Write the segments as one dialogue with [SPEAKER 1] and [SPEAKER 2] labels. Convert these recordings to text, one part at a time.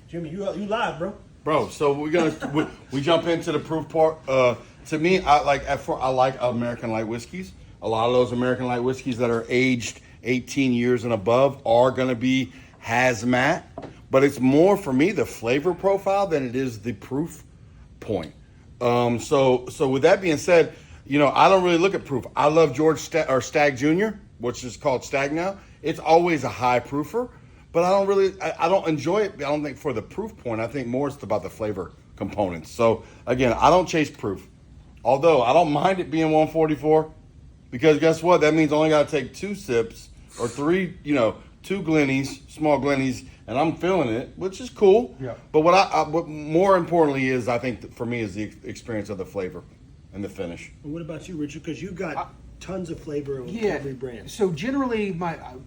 [SPEAKER 1] Jimmy, you live, bro.
[SPEAKER 2] Bro, so we jump into the proof part. To me, I like American light whiskeys. A lot of those American light whiskeys that are aged 18 years and above are going to be hazmat, but it's more for me the flavor profile than it is the proof point. So with that being said, I don't really look at proof. I love George Stagg Jr., which is called Stagg now. It's always a high proofer, but I don't enjoy it. I don't think for the proof point. I think more it's about the flavor components. So again, I don't chase proof, although I don't mind it being 144, because guess what? That means I only got to take 2 sips or 3, 2 Glennies, small Glennies, and I'm feeling it, which is cool.
[SPEAKER 1] Yeah.
[SPEAKER 2] But what more importantly is, I think for me, is the experience of the flavor and the finish.
[SPEAKER 1] And what about you, Richard? Because you got tons of flavor of every brand.
[SPEAKER 3] So generally,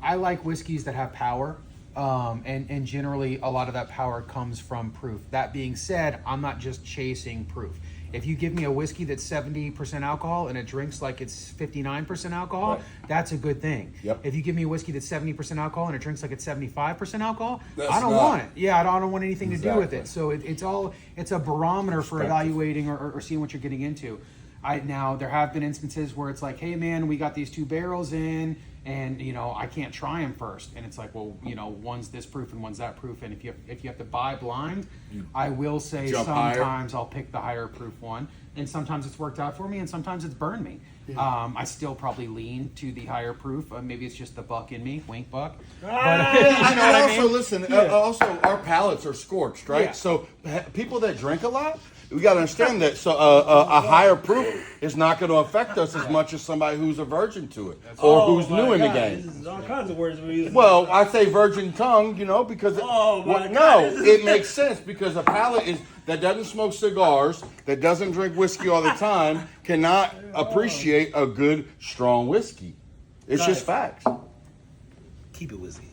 [SPEAKER 3] I like whiskeys that have power, and generally a lot of that power comes from proof. That being said, I'm not just chasing proof. If you give me a whiskey that's 70% alcohol and it drinks like it's 59% alcohol,
[SPEAKER 2] Right.
[SPEAKER 3] that's a good thing.
[SPEAKER 2] Yep.
[SPEAKER 3] If you give me a whiskey that's 70% alcohol and it drinks like it's 75% alcohol,
[SPEAKER 2] That's
[SPEAKER 3] I don't
[SPEAKER 2] not-
[SPEAKER 3] want it. Yeah, I don't want anything to do with
[SPEAKER 2] Exactly.
[SPEAKER 3] it. So it's a barometer for evaluating or seeing what you're getting into. Now there have been instances where it's like, hey man, we got these 2 barrels in, and I can't try them first, and it's like, well, one's this proof and one's that proof, and if you have to buy blind, I will say
[SPEAKER 2] Jump higher.
[SPEAKER 3] sometimes I'll pick the higher proof one, and sometimes it's worked out for me, and sometimes it's burned me. I still probably lean to the higher proof. Maybe it's just the buck in me, wink buck. But
[SPEAKER 2] Also, our palates are scorched, right?
[SPEAKER 3] Yeah.
[SPEAKER 2] So people that drink a lot, we got to understand that. So a higher proof is not going to affect us as much as somebody who's a virgin to it or who's new in the game.
[SPEAKER 1] This is all kinds of words we're using.
[SPEAKER 2] Well, I say virgin tongue, because it makes sense, because a palate that doesn't smoke cigars, that doesn't drink whiskey all the time, cannot appreciate a good strong whiskey. It's just facts.
[SPEAKER 1] Keep it whiskey.